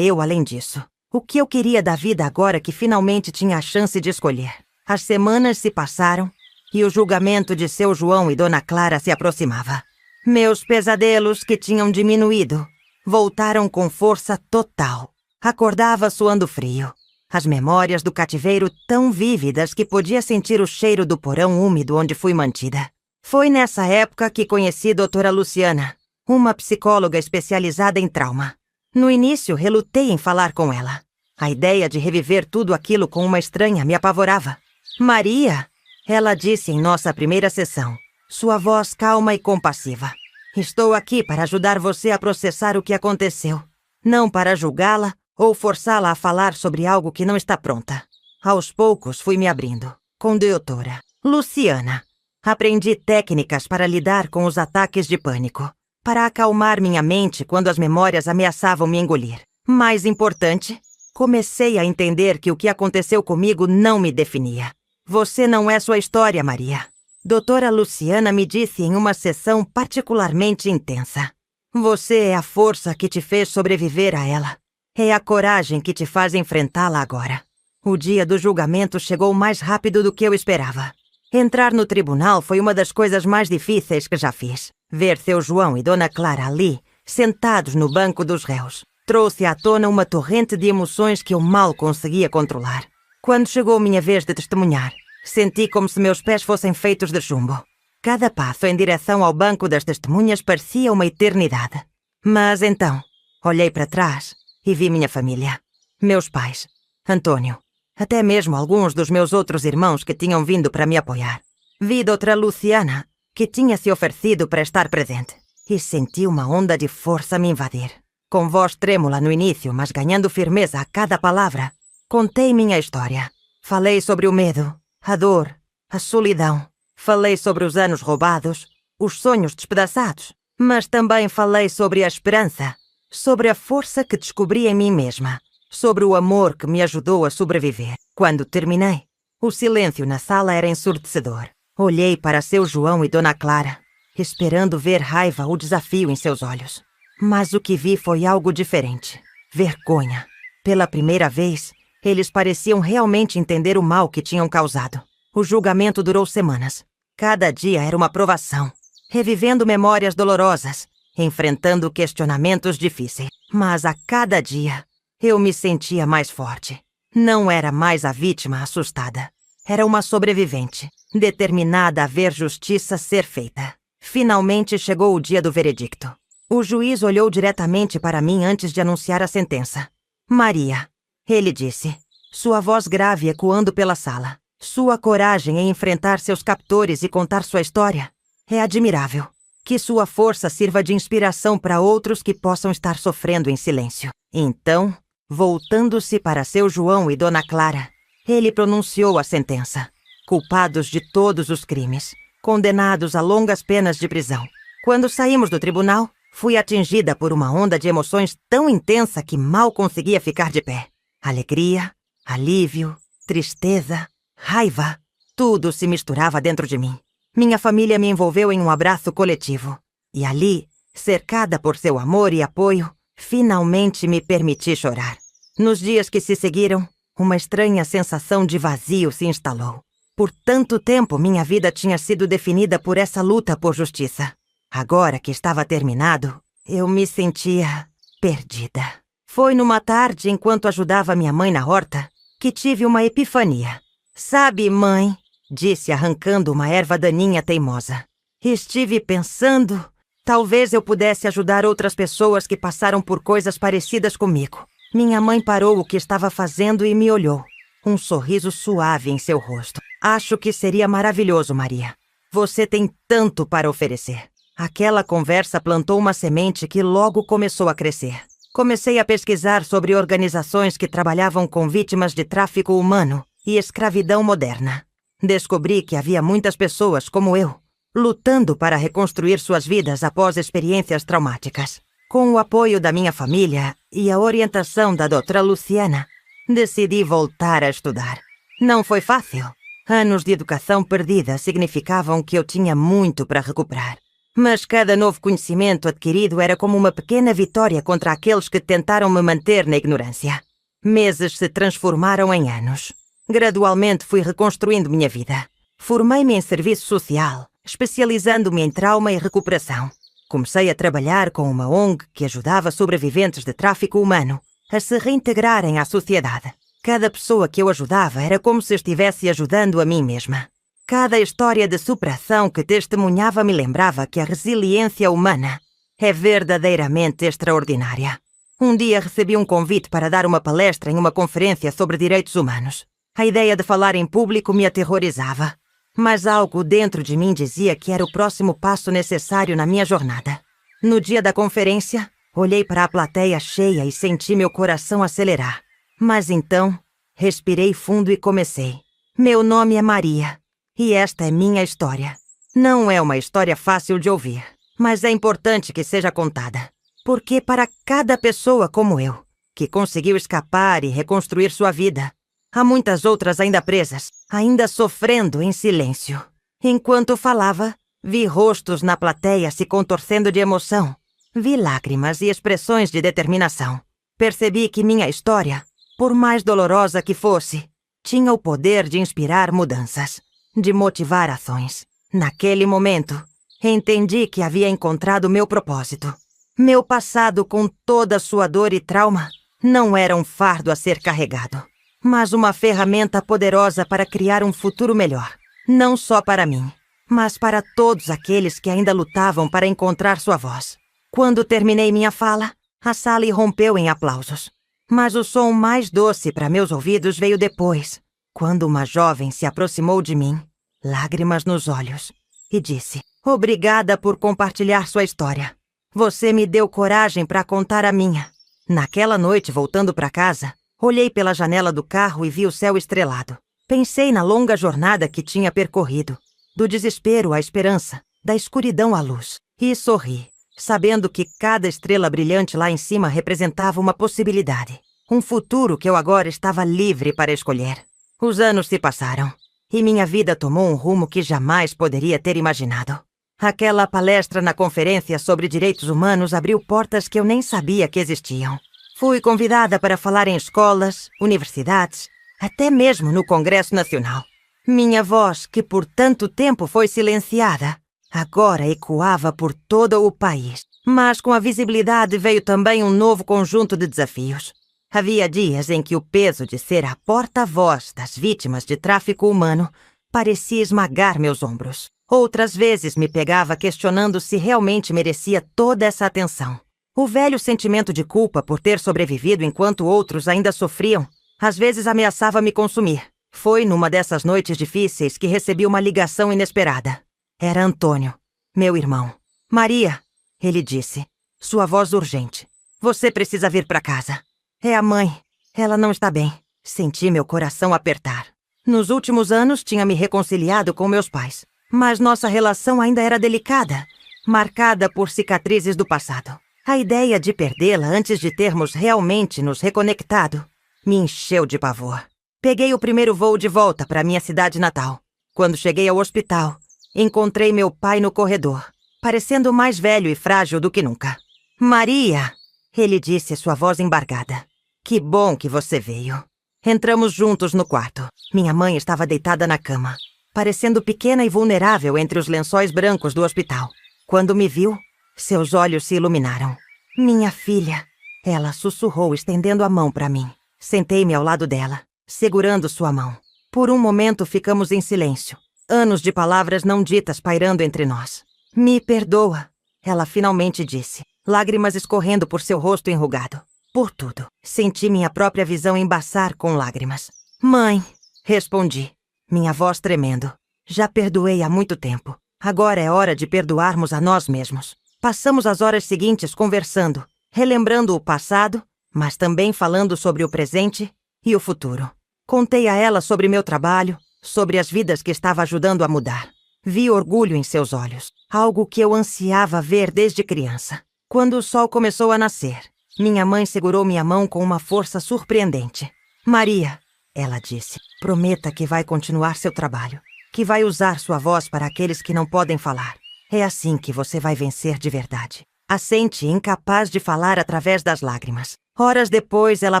A: eu além disso? O que eu queria da vida agora que finalmente tinha a chance de escolher? As semanas se passaram e o julgamento de seu João e Dona Clara se aproximava. Meus pesadelos, que tinham diminuído, voltaram com força total. Acordava suando frio. As memórias do cativeiro tão vívidas que podia sentir o cheiro do porão úmido onde fui mantida. Foi nessa época que conheci doutora Luciana, uma psicóloga especializada em trauma. No início, relutei em falar com ela. A ideia de reviver tudo aquilo com uma estranha me apavorava. Maria, ela disse em nossa primeira sessão, sua voz calma e compassiva. Estou aqui para ajudar você a processar o que aconteceu, não para julgá-la ou forçá-la a falar sobre algo que não está pronta. Aos poucos fui me abrindo. Com doutora Luciana, aprendi técnicas para lidar com os ataques de pânico, para acalmar minha mente quando as memórias ameaçavam me engolir. Mais importante, comecei a entender que o que aconteceu comigo não me definia. Você não é sua história, Maria. Doutora Luciana me disse em uma sessão particularmente intensa. Você é a força que te fez sobreviver a ela. É a coragem que te faz enfrentá-la agora. O dia do julgamento chegou mais rápido do que eu esperava. Entrar no tribunal foi uma das coisas mais difíceis que já fiz. Ver seu João e Dona Clara ali, sentados no banco dos réus, trouxe à tona uma torrente de emoções que eu mal conseguia controlar. Quando chegou minha vez de testemunhar, senti como se meus pés fossem feitos de chumbo. Cada passo em direção ao banco das testemunhas parecia uma eternidade. Mas então, olhei para trás e vi minha família. Meus pais, Antônio, até mesmo alguns dos meus outros irmãos que tinham vindo para me apoiar. Vi doutora Luciana, que tinha se oferecido para estar presente. E senti uma onda de força me invadir. Com voz trêmula no início, mas ganhando firmeza a cada palavra, contei minha história. Falei sobre o medo, a dor, a solidão. Falei sobre os anos roubados, os sonhos despedaçados. Mas também falei sobre a esperança, sobre a força que descobri em mim mesma, sobre o amor que me ajudou a sobreviver. Quando terminei, o silêncio na sala era ensurdecedor. Olhei para seu João e Dona Clara, esperando ver raiva ou desafio em seus olhos. Mas o que vi foi algo diferente. Vergonha. Pela primeira vez, eles pareciam realmente entender o mal que tinham causado. O julgamento durou semanas. Cada dia era uma provação. Revivendo memórias dolorosas, enfrentando questionamentos difíceis. Mas a cada dia, eu me sentia mais forte. Não era mais a vítima assustada. Era uma sobrevivente, determinada a ver justiça ser feita. Finalmente chegou o dia do veredicto. O juiz olhou diretamente para mim antes de anunciar a sentença. Maria, ele disse, sua voz grave ecoando pela sala. Sua coragem em enfrentar seus captores e contar sua história é admirável. Que sua força sirva de inspiração para outros que possam estar sofrendo em silêncio. Então, voltando-se para seu João e Dona Clara, ele pronunciou a sentença. Culpados de todos os crimes, condenados a longas penas de prisão. Quando saímos do tribunal, fui atingida por uma onda de emoções tão intensa que mal conseguia ficar de pé. Alegria, alívio, tristeza, raiva, tudo se misturava dentro de mim. Minha família me envolveu em um abraço coletivo. E ali, cercada por seu amor e apoio, finalmente me permiti chorar. Nos dias que se seguiram, uma estranha sensação de vazio se instalou. Por tanto tempo, minha vida tinha sido definida por essa luta por justiça. Agora que estava terminado, eu me sentia perdida. Foi numa tarde, enquanto ajudava minha mãe na horta, que tive uma epifania. Sabe, mãe, disse arrancando uma erva daninha teimosa. Estive pensando, talvez eu pudesse ajudar outras pessoas que passaram por coisas parecidas comigo. Minha mãe parou o que estava fazendo e me olhou. Um sorriso suave em seu rosto. Acho que seria maravilhoso, Maria. Você tem tanto para oferecer. Aquela conversa plantou uma semente que logo começou a crescer. Comecei a pesquisar sobre organizações que trabalhavam com vítimas de tráfico humano e escravidão moderna. Descobri que havia muitas pessoas como eu, lutando para reconstruir suas vidas após experiências traumáticas. Com o apoio da minha família e a orientação da doutora Luciana, decidi voltar a estudar. Não foi fácil. Anos de educação perdida significavam que eu tinha muito para recuperar. Mas cada novo conhecimento adquirido era como uma pequena vitória contra aqueles que tentaram me manter na ignorância. Meses se transformaram em anos. Gradualmente fui reconstruindo minha vida. Formei-me em serviço social, especializando-me em trauma e recuperação. Comecei a trabalhar com uma ONG que ajudava sobreviventes de tráfico humano a se reintegrarem à sociedade. Cada pessoa que eu ajudava era como se estivesse ajudando a mim mesma. Cada história de superação que testemunhava me lembrava que a resiliência humana é verdadeiramente extraordinária. Um dia recebi um convite para dar uma palestra em uma conferência sobre direitos humanos. A ideia de falar em público me aterrorizava, mas algo dentro de mim dizia que era o próximo passo necessário na minha jornada. No dia da conferência, olhei para a plateia cheia e senti meu coração acelerar. Mas então, respirei fundo e comecei. Meu nome é Maria. E esta é minha história. Não é uma história fácil de ouvir, mas é importante que seja contada. Porque para cada pessoa como eu, que conseguiu escapar e reconstruir sua vida, há muitas outras ainda presas, ainda sofrendo em silêncio. Enquanto falava, vi rostos na plateia se contorcendo de emoção. Vi lágrimas e expressões de determinação. Percebi que minha história, por mais dolorosa que fosse, tinha o poder de inspirar mudanças, de motivar ações. Naquele momento, entendi que havia encontrado meu propósito. Meu passado, com toda sua dor e trauma, não era um fardo a ser carregado, mas uma ferramenta poderosa para criar um futuro melhor. Não só para mim, mas para todos aqueles que ainda lutavam para encontrar sua voz. Quando terminei minha fala, a sala irrompeu em aplausos. Mas o som mais doce para meus ouvidos veio depois, quando uma jovem se aproximou de mim, lágrimas nos olhos, e disse: "Obrigada por compartilhar sua história. Você me deu coragem para contar a minha." Naquela noite, voltando para casa, olhei pela janela do carro e vi o céu estrelado. Pensei na longa jornada que tinha percorrido, do desespero à esperança, da escuridão à luz, e sorri, sabendo que cada estrela brilhante lá em cima representava uma possibilidade, um futuro que eu agora estava livre para escolher. Os anos se passaram, e minha vida tomou um rumo que jamais poderia ter imaginado. Aquela palestra na conferência sobre direitos humanos abriu portas que eu nem sabia que existiam. Fui convidada para falar em escolas, universidades, até mesmo no Congresso Nacional. Minha voz, que por tanto tempo foi silenciada, agora ecoava por todo o país. Mas com a visibilidade veio também um novo conjunto de desafios. Havia dias em que o peso de ser a porta-voz das vítimas de tráfico humano parecia esmagar meus ombros. Outras vezes me pegava questionando se realmente merecia toda essa atenção. O velho sentimento de culpa por ter sobrevivido enquanto outros ainda sofriam, às vezes ameaçava me consumir. Foi numa dessas noites difíceis que recebi uma ligação inesperada. Era Antônio, meu irmão. Maria, ele disse, sua voz urgente. Você precisa vir para casa. É a mãe. Ela não está bem. Senti meu coração apertar. Nos últimos anos tinha me reconciliado com meus pais, mas nossa relação ainda era delicada, marcada por cicatrizes do passado. A ideia de perdê-la antes de termos realmente nos reconectado me encheu de pavor. Peguei o primeiro voo de volta para minha cidade natal. Quando cheguei ao hospital, encontrei meu pai no corredor, parecendo mais velho e frágil do que nunca. Maria, ele disse, sua voz embargada. Que bom que você veio. Entramos juntos no quarto. Minha mãe estava deitada na cama, parecendo pequena e vulnerável entre os lençóis brancos do hospital. Quando me viu, seus olhos se iluminaram. Minha filha, ela sussurrou, estendendo a mão para mim. Sentei-me ao lado dela, segurando sua mão. Por um momento ficamos em silêncio. Anos de palavras não ditas pairando entre nós. Me perdoa, ela finalmente disse, lágrimas escorrendo por seu rosto enrugado. Por tudo. Senti minha própria visão embaçar com lágrimas. Mãe, respondi, minha voz tremendo. Já perdoei há muito tempo. Agora é hora de perdoarmos a nós mesmos. Passamos as horas seguintes conversando, relembrando o passado, mas também falando sobre o presente e o futuro. Contei a ela sobre meu trabalho, sobre as vidas que estava ajudando a mudar. Vi orgulho em seus olhos, algo que eu ansiava ver desde criança. Quando o sol começou a nascer, minha mãe segurou minha mão com uma força surpreendente. Maria, ela disse, prometa que vai continuar seu trabalho, que vai usar sua voz para aqueles que não podem falar. É assim que você vai vencer de verdade. Assente, incapaz de falar através das lágrimas. Horas depois, ela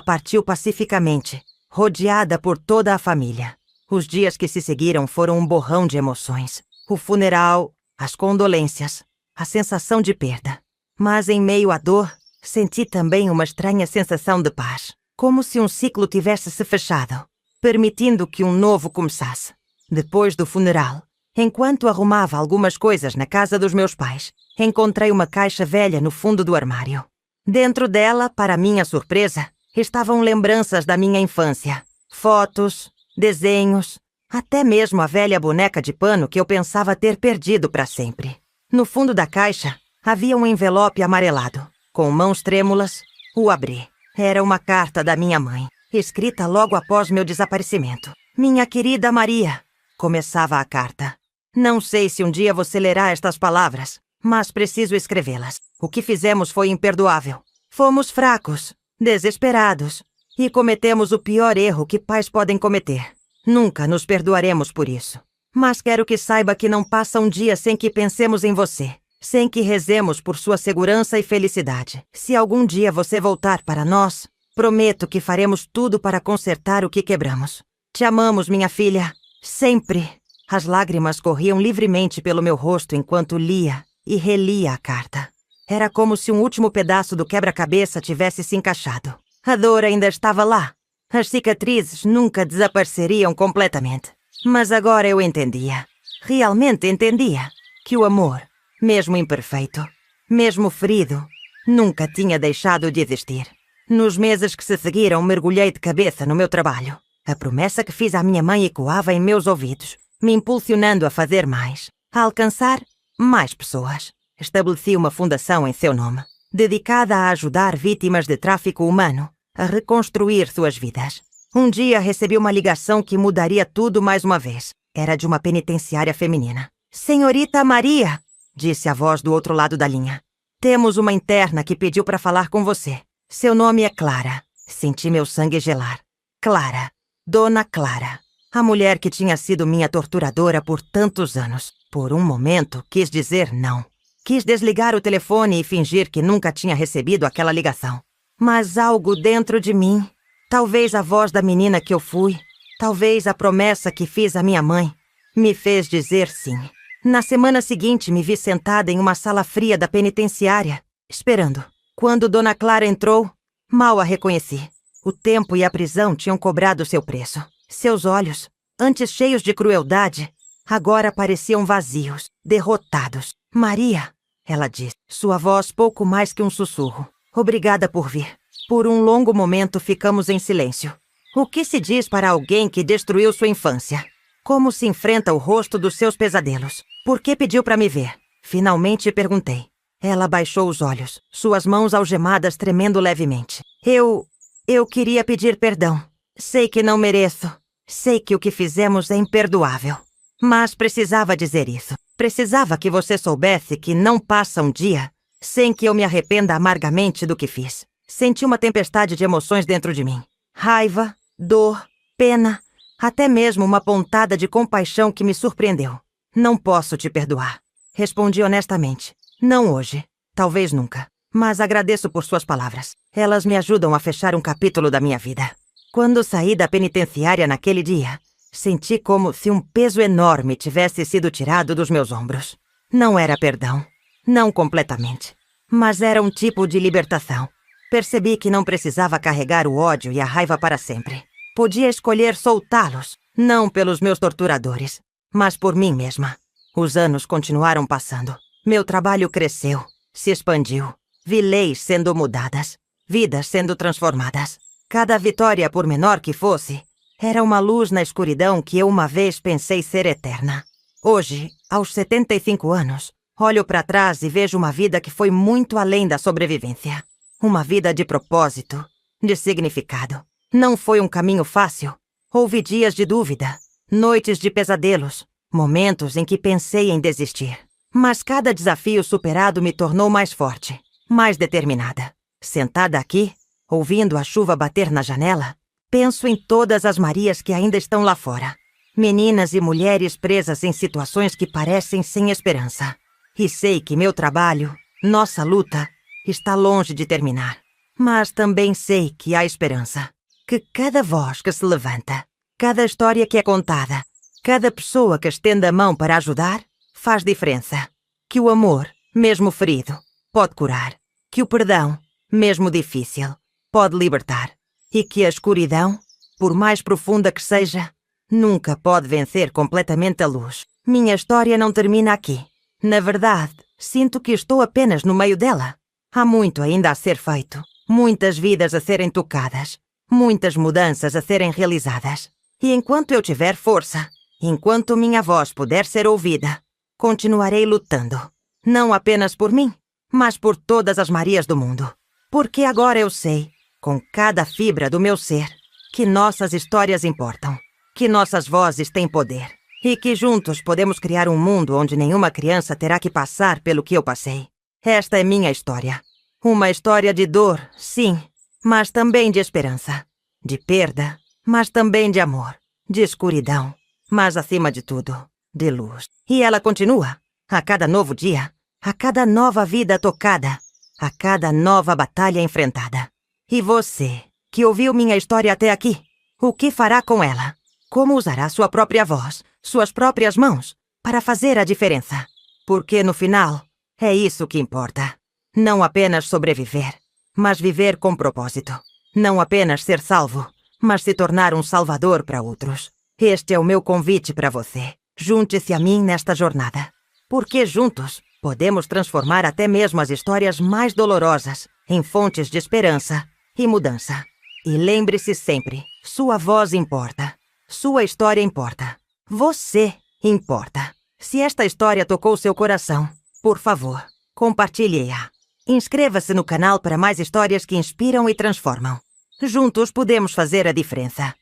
A: partiu pacificamente, rodeada por toda a família. Os dias que se seguiram foram um borrão de emoções. O funeral, as condolências, a sensação de perda. Mas em meio à dor, senti também uma estranha sensação de paz. Como se um ciclo tivesse se fechado, permitindo que um novo começasse. Depois do funeral, enquanto arrumava algumas coisas na casa dos meus pais, encontrei uma caixa velha no fundo do armário. Dentro dela, para minha surpresa, estavam lembranças da minha infância. Fotos, desenhos, até mesmo a velha boneca de pano que eu pensava ter perdido para sempre. No fundo da caixa, havia um envelope amarelado. Com mãos trêmulas, o abri. Era uma carta da minha mãe, escrita logo após meu desaparecimento. Minha querida Maria, começava a carta. Não sei se um dia você lerá estas palavras, mas preciso escrevê-las. O que fizemos foi imperdoável. Fomos fracos, desesperados, e cometemos o pior erro que pais podem cometer. Nunca nos perdoaremos por isso. Mas quero que saiba que não passa um dia sem que pensemos em você, sem que rezemos por sua segurança e felicidade. Se algum dia você voltar para nós, prometo que faremos tudo para consertar o que quebramos. Te amamos, minha filha, sempre. As lágrimas corriam livremente pelo meu rosto enquanto lia e relia a carta. Era como se um último pedaço do quebra-cabeça tivesse se encaixado. A dor ainda estava lá. As cicatrizes nunca desapareceriam completamente. Mas agora eu entendia, realmente entendia, que o amor, mesmo imperfeito, mesmo ferido, nunca tinha deixado de existir. Nos meses que se seguiram, mergulhei de cabeça no meu trabalho. A promessa que fiz à minha mãe ecoava em meus ouvidos, me impulsionando a fazer mais, a alcançar mais pessoas. Estabeleci uma fundação em seu nome, dedicada a ajudar vítimas de tráfico humano a reconstruir suas vidas. Um dia recebi uma ligação que mudaria tudo mais uma vez. Era de uma penitenciária feminina. Senhorita Maria, disse a voz do outro lado da linha. Temos uma interna que pediu para falar com você. Seu nome é Clara. Senti meu sangue gelar. Clara. Dona Clara. A mulher que tinha sido minha torturadora por tantos anos. Por um momento, quis dizer não. Quis desligar o telefone e fingir que nunca tinha recebido aquela ligação. Mas algo dentro de mim, talvez a voz da menina que eu fui, talvez a promessa que fiz à minha mãe, me fez dizer sim. Na semana seguinte, me vi sentada em uma sala fria da penitenciária, esperando. Quando Dona Clara entrou, mal a reconheci. O tempo e a prisão tinham cobrado seu preço. Seus olhos, antes cheios de crueldade, agora pareciam vazios, derrotados. Maria, ela disse, sua voz pouco mais que um sussurro. Obrigada por vir. Por um longo momento ficamos em silêncio. O que se diz para alguém que destruiu sua infância? Como se enfrenta o rosto dos seus pesadelos? Por que pediu para me ver? Finalmente perguntei. Ela baixou os olhos, suas mãos algemadas tremendo levemente. Eu queria pedir perdão. Sei que não mereço. Sei que o que fizemos é imperdoável. Mas precisava dizer isso. Precisava que você soubesse que não passa um dia sem que eu me arrependa amargamente do que fiz. Senti uma tempestade de emoções dentro de mim. Raiva, dor, pena, até mesmo uma pontada de compaixão que me surpreendeu. Não posso te perdoar. Respondi honestamente. Não hoje. Talvez nunca. Mas agradeço por suas palavras. Elas me ajudam a fechar um capítulo da minha vida. Quando saí da penitenciária naquele dia, senti como se um peso enorme tivesse sido tirado dos meus ombros. Não era perdão. Não completamente. Mas era um tipo de libertação. Percebi que não precisava carregar o ódio e a raiva para sempre. Podia escolher soltá-los, não pelos meus torturadores, mas por mim mesma. Os anos continuaram passando. Meu trabalho cresceu, se expandiu. Vi leis sendo mudadas, vidas sendo transformadas. Cada vitória, por menor que fosse, era uma luz na escuridão que eu uma vez pensei ser eterna. Hoje, aos 75 anos, olho para trás e vejo uma vida que foi muito além da sobrevivência. Uma vida de propósito, de significado. Não foi um caminho fácil. Houve dias de dúvida, noites de pesadelos, momentos em que pensei em desistir. Mas cada desafio superado me tornou mais forte, mais determinada. Sentada aqui, ouvindo a chuva bater na janela, penso em todas as Marias que ainda estão lá fora. Meninas e mulheres presas em situações que parecem sem esperança. E sei que meu trabalho, nossa luta, está longe de terminar. Mas também sei que há esperança. Que cada voz que se levanta, cada história que é contada, cada pessoa que estende a mão para ajudar, faz diferença. Que o amor, mesmo ferido, pode curar. Que o perdão, mesmo difícil, pode libertar. E que a escuridão, por mais profunda que seja, nunca pode vencer completamente a luz. Minha história não termina aqui. Na verdade, sinto que estou apenas no meio dela. Há muito ainda a ser feito. Muitas vidas a serem tocadas. Muitas mudanças a serem realizadas. E enquanto eu tiver força, enquanto minha voz puder ser ouvida, continuarei lutando. Não apenas por mim, mas por todas as Marias do mundo. Porque agora eu sei, com cada fibra do meu ser, que nossas histórias importam. Que nossas vozes têm poder. E que juntos podemos criar um mundo onde nenhuma criança terá que passar pelo que eu passei. Esta é minha história. Uma história de dor, sim, mas também de esperança. De perda, mas também de amor. De escuridão, mas acima de tudo, de luz. E ela continua. A cada novo dia, a cada nova vida tocada, a cada nova batalha enfrentada. E você, que ouviu minha história até aqui, o que fará com ela? Como usará sua própria voz, suas próprias mãos, para fazer a diferença? Porque no final, é isso que importa. Não apenas sobreviver, mas viver com propósito. Não apenas ser salvo, mas se tornar um salvador para outros. Este é o meu convite para você. Junte-se a mim nesta jornada. Porque juntos podemos transformar até mesmo as histórias mais dolorosas em fontes de esperança e mudança. E lembre-se sempre, sua voz importa. Sua história importa. Você importa. Se esta história tocou seu coração, por favor, compartilhe-a. Inscreva-se no canal para mais histórias que inspiram e transformam. Juntos podemos fazer a diferença.